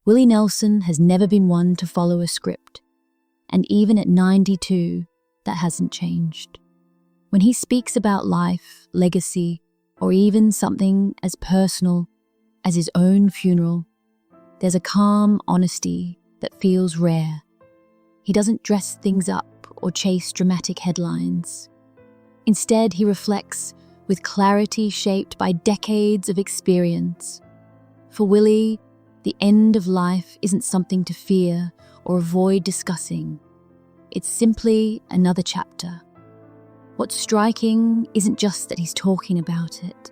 Willie Nelson has never been one to follow a script, and even at 92, that hasn't changed. When he speaks about life, legacy, or even something as personal as his own funeral, there's a calm honesty that feels rare. He doesn't dress things up or chase dramatic headlines. Instead, he reflects with clarity shaped by decades of experience. For Willie, the end of life isn't something to fear or avoid discussing. It's simply another chapter. What's striking isn't just that he's talking about it,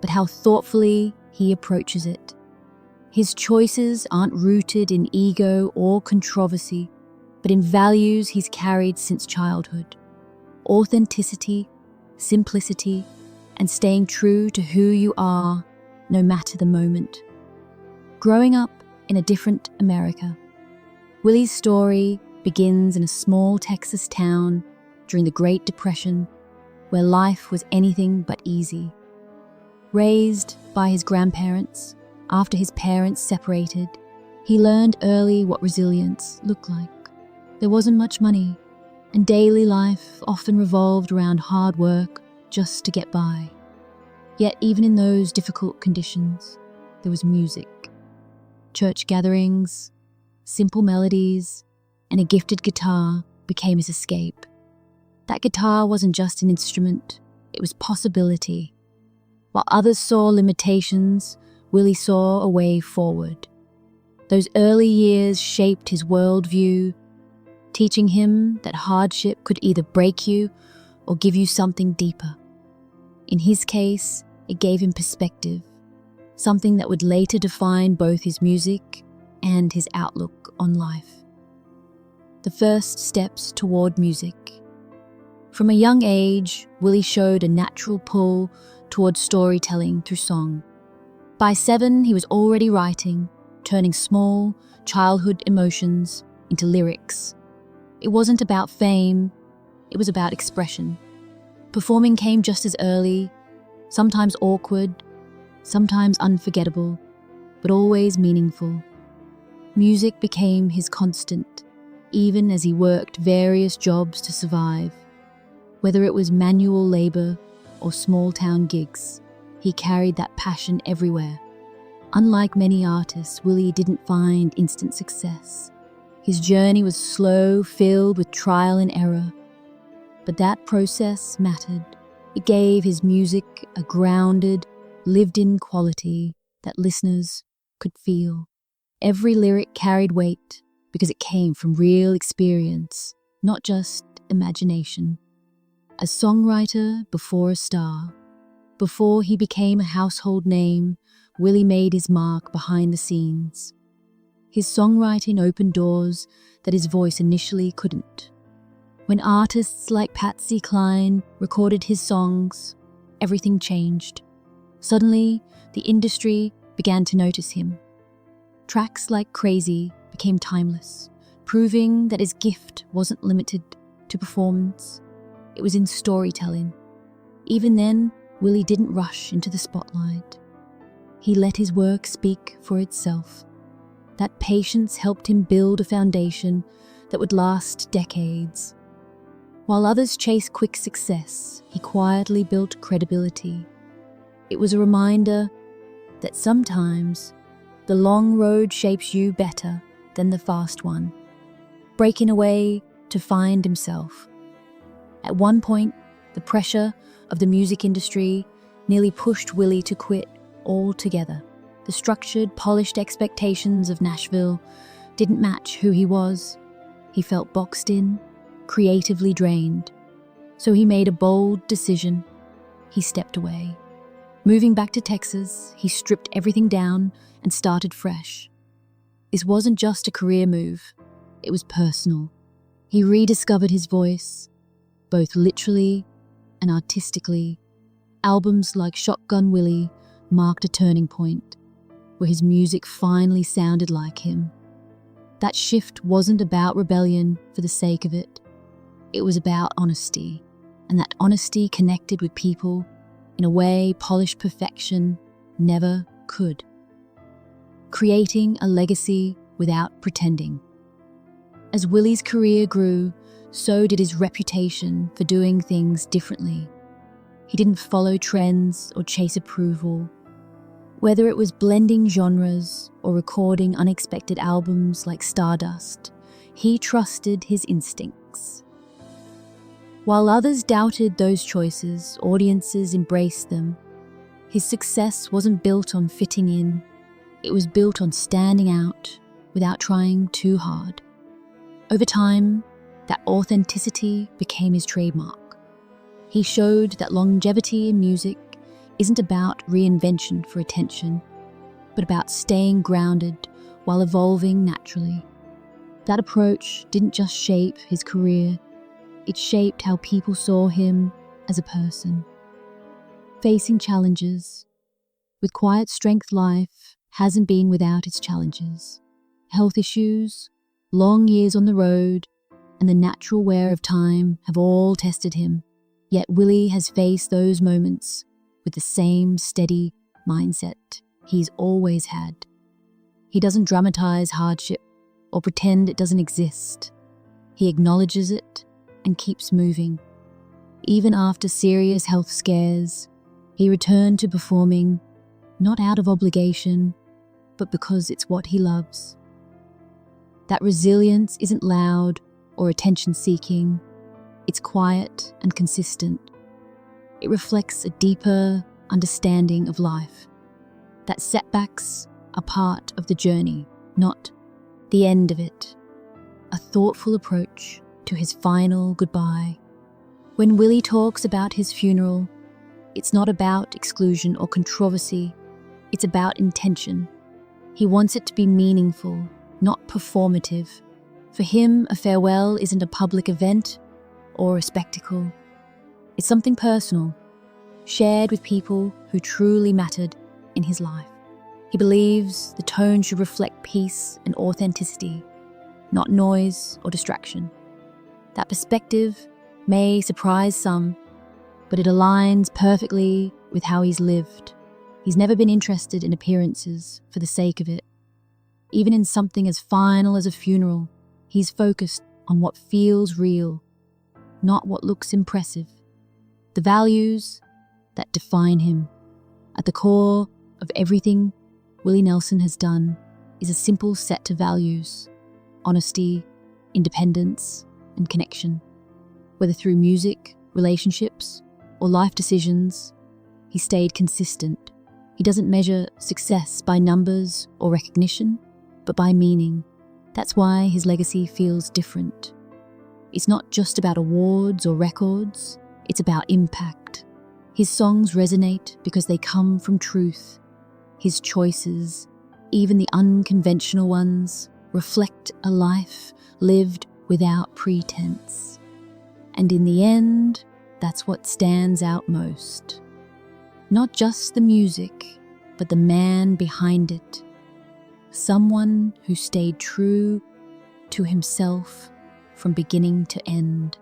but how thoughtfully he approaches it. His choices aren't rooted in ego or controversy, but in values he's carried since childhood. Authenticity, simplicity, and staying true to who you are, no matter the moment. Growing up in a different America, Willie's story begins in a small Texas town during the Great Depression, where life was anything but easy. Raised by his grandparents after his parents separated, he learned early what resilience looked like. There wasn't much money, and daily life often revolved around hard work just to get by. Yet even in those difficult conditions, there was music. Church gatherings, simple melodies, and a gifted guitar became his escape. That guitar wasn't just an instrument, it was possibility. While others saw limitations, Willie saw a way forward. Those early years shaped his worldview, teaching him that hardship could either break you or give you something deeper. In his case, it gave him perspective, something that would later define both his music and his outlook on life. The first steps toward music. From a young age, Willie showed a natural pull toward storytelling through song. By 7, he was already writing, turning small, childhood emotions into lyrics. It wasn't about fame, it was about expression. Performing came just as early, sometimes awkward, sometimes unforgettable, but always meaningful. Music became his constant, even as he worked various jobs to survive. Whether it was manual labor or small-town gigs, he carried that passion everywhere. Unlike many artists, Willie didn't find instant success. His journey was slow, filled with trial and error. But that process mattered. It gave his music a grounded, lived-in quality that listeners could feel. Every lyric carried weight because it came from real experience, not just imagination. A songwriter before a star. Before he became a household name, Willie made his mark behind the scenes. His songwriting opened doors that his voice initially couldn't. When artists like Patsy Cline recorded his songs, everything changed. Suddenly, the industry began to notice him. Tracks like Crazy became timeless, proving that his gift wasn't limited to performance. It was in storytelling. Even then, Willie didn't rush into the spotlight. He let his work speak for itself. That patience helped him build a foundation that would last decades. While others chased quick success, he quietly built credibility. It was a reminder that sometimes the long road shapes you better than the fast one. Breaking away to find himself. At one point, the pressure of the music industry nearly pushed Willie to quit altogether. The structured, polished expectations of Nashville didn't match who he was. He felt boxed in, creatively drained. So he made a bold decision. He stepped away. Moving back to Texas, he stripped everything down and started fresh. This wasn't just a career move, it was personal. He rediscovered his voice, both literally and artistically. Albums like Shotgun Willie marked a turning point, where his music finally sounded like him. That shift wasn't about rebellion for the sake of it. It was about honesty, and that honesty connected with people in a way polished perfection never could. creating a legacy without pretending. As Willie's career grew, so did his reputation for doing things differently. He didn't follow trends or chase approval. Whether it was blending genres or recording unexpected albums like Stardust, he trusted his instincts. While others doubted those choices, audiences embraced them. His success wasn't built on fitting in, it was built on standing out without trying too hard. Over time, that authenticity became his trademark. He showed that longevity in music isn't about reinvention for attention, but about staying grounded while evolving naturally. That approach didn't just shape his career, it shaped how people saw him as a person. Facing challenges. With quiet strength, life hasn't been without its challenges. Health issues, long years on the road, and the natural wear of time have all tested him. Yet Willie has faced those moments with the same steady mindset he's always had. He doesn't dramatize hardship or pretend it doesn't exist. He acknowledges it and keeps moving. Even after serious health scares, he returned to performing, not out of obligation, but because it's what he loves. That resilience isn't loud or attention-seeking. It's quiet and consistent. It reflects a deeper understanding of life. That setbacks are part of the journey, not the end of it. A thoughtful approach to his final goodbye. When Willie talks about his funeral, it's not about exclusion or controversy. It's about intention. He wants it to be meaningful, not performative. For him, a farewell isn't a public event or a spectacle. It's something personal, shared with people who truly mattered in his life. He believes the tone should reflect peace and authenticity, not noise or distraction. That perspective may surprise some, but it aligns perfectly with how he's lived. He's never been interested in appearances for the sake of it. Even in something as final as a funeral, he's focused on what feels real, not what looks impressive. The values that define him. At the core of everything Willie Nelson has done is a simple set of values: honesty, independence, and connection. Whether through music, relationships, or life decisions, he stayed consistent. He doesn't measure success by numbers or recognition, but by meaning. That's why his legacy feels different. It's not just about awards or records, it's about impact. His songs resonate because they come from truth. His choices, even the unconventional ones, reflect a life lived without pretense. And in the end, that's what stands out most. Not just the music, but the man behind it. Someone who stayed true to himself from beginning to end.